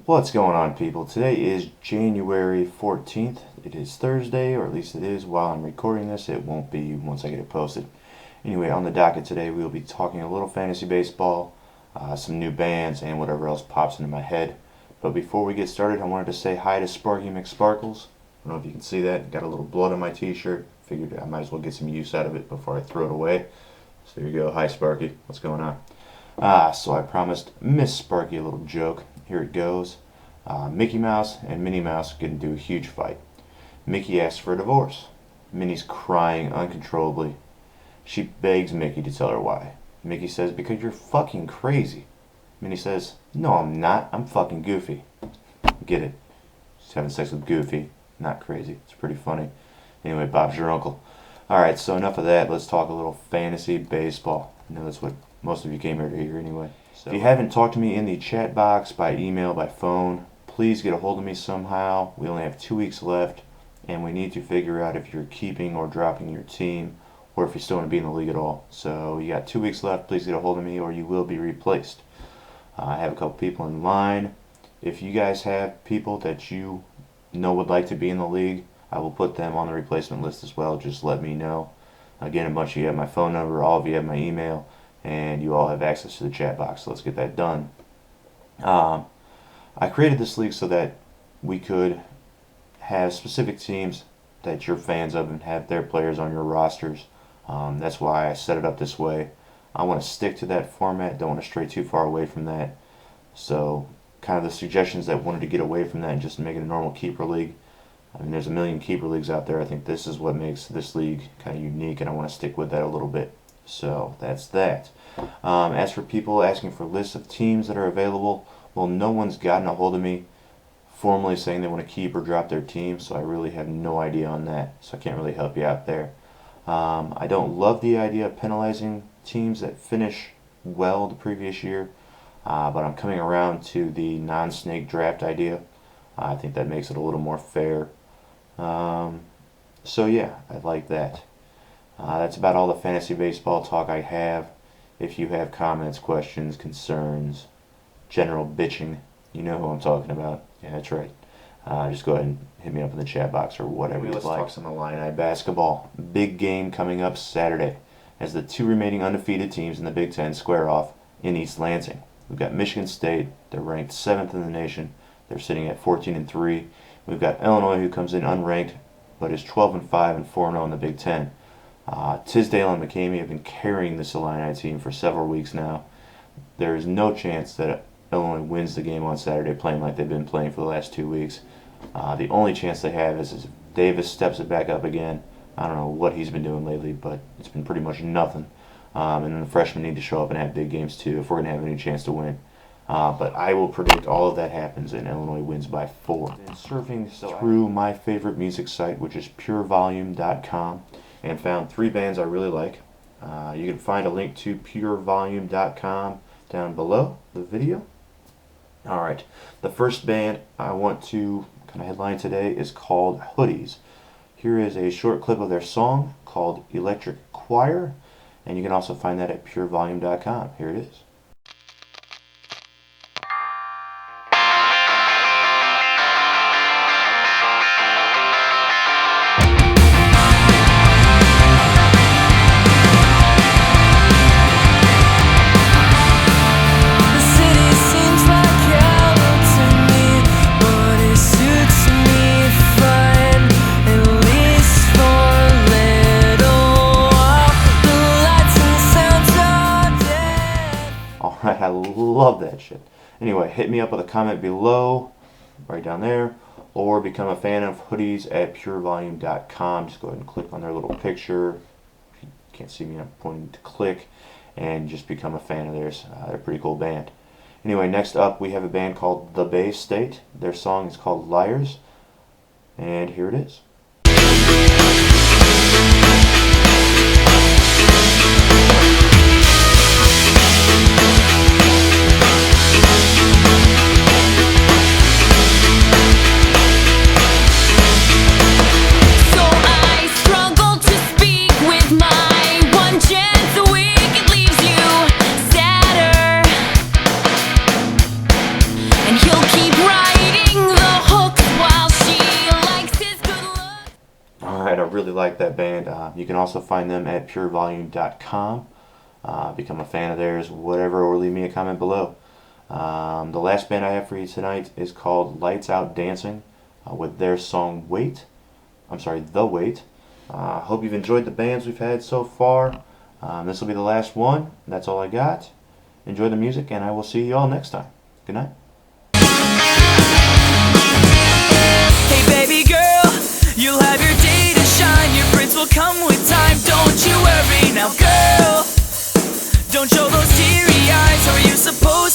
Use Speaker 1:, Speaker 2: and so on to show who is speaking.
Speaker 1: What's going on, people? Today is January 14th. It is Thursday, or at least it is while I'm recording this. It won't be once I get it posted. Anyway, on the docket today, we'll be talking a little fantasy baseball, some new bands, and whatever else pops into my head. But before we get started, I wanted to say hi to Sparky McSparkles. I don't know if you can see that. Got a little blood on my t-shirt. Figured I might as well get some use out of it before I throw it away. So here you go. Hi, Sparky. What's going on? So I promised Miss Sparky a little joke. Here it goes. Mickey Mouse and Minnie Mouse get into a huge fight. Mickey asks for a divorce. Minnie's crying uncontrollably. She begs Mickey to tell her why. Mickey says, "Because you're fucking crazy." Minnie says, "No, I'm not. I'm fucking Goofy." Get it? She's having sex with Goofy, not crazy. It's pretty funny. Anyway, Bob's your uncle. Alright, so enough of that. Let's talk a little fantasy baseball. I know that's what most of you came here to hear anyway. So, if you haven't talked to me in the chat box, by email, by phone, please get a hold of me somehow. We only have 2 weeks left, and we need to figure out if you're keeping or dropping your team, or if you still want to be in the league at all. So you got 2 weeks left. Please get a hold of me, or you will be replaced. I have a couple people in line. If you guys have people that you know would like to be in the league, I will put them on the replacement list as well. Just let me know. Again, a bunch of you have my phone number, all of you have my email, and you all have access to the chat box. So let's get that done. I created this league so that we could have specific teams that you're fans of and have their players on your rosters. That's why I set it up this way. I want to stick to that format. Don't want to stray too far away from that. So kind of the suggestions that wanted to get away from that and just make it a normal keeper league. I mean, there's a million keeper leagues out there. I think this is what makes this league kind of unique, and I want to stick with that a little bit. So that's that. As for people asking for lists of teams that are available, well, no one's gotten a hold of me formally saying they want to keep or drop their team, so I really have no idea on that. So I can't really help you out there. I don't love the idea of penalizing teams that finish well the previous year, but I'm coming around to the non-snake draft idea. I think that makes it a little more fair. So yeah, I like that. That's about all the fantasy baseball talk I have. If you have comments, questions, concerns, general bitching, you know who I'm talking about. Yeah, that's right. Just go ahead and hit me up in the chat box or whatever you'd like. Let's talk some Illini basketball. Big game coming up Saturday as the two remaining undefeated teams in the Big Ten square off in East Lansing. We've got Michigan State. They're ranked 7th in the nation. They're sitting at 14-3. We've got Illinois, who comes in unranked but is 12-5 and 4-0 in the Big Ten. Tisdale and McCamey have been carrying this Illini team for several weeks now. There is no chance that Illinois wins the game on Saturday playing like they've been playing for the last 2 weeks. The only chance they have is if Davis steps it back up again. I don't know what he's been doing lately, but it's been pretty much nothing. And then the freshmen need to show up and have big games too if we're going to have any chance to win. But I will predict all of that happens and Illinois wins by 4. And surfing through my favorite music site, which is purevolume.com, and found 3 bands I really like. You can find a link to purevolume.com down below the video. Alright, the first band I want to kind of headline today is called Hoodies. Here is a short clip of their song called Electric Choir, and you can also find that at purevolume.com. Here it is. I love that shit. Anyway, hit me up with a comment below, right down there, or become a fan of Hoodies at purevolume.com. Just go ahead and click on their little picture. If you can't see me, I'm pointing to click, and just become a fan of theirs. They're a pretty cool band. Anyway, next up we have a band called The Bay State. Their song is called Liars, and here it is.
Speaker 2: Keep running.
Speaker 1: really like that band. You can also find them at purevolume.com. Become a fan of theirs, whatever, or leave me a comment below. The last band I have for you tonight is called Lights Out Dancing with their song The Wait. Hope you've enjoyed the bands we've had so far. This will be the last one. That's all I got. Enjoy the music, and I will see you all next time. Good night.
Speaker 2: Hey baby girl, you'll have your day to shine. Your prince will come with time. Don't you worry now, girl. Don't show those teary eyes. How are you supposed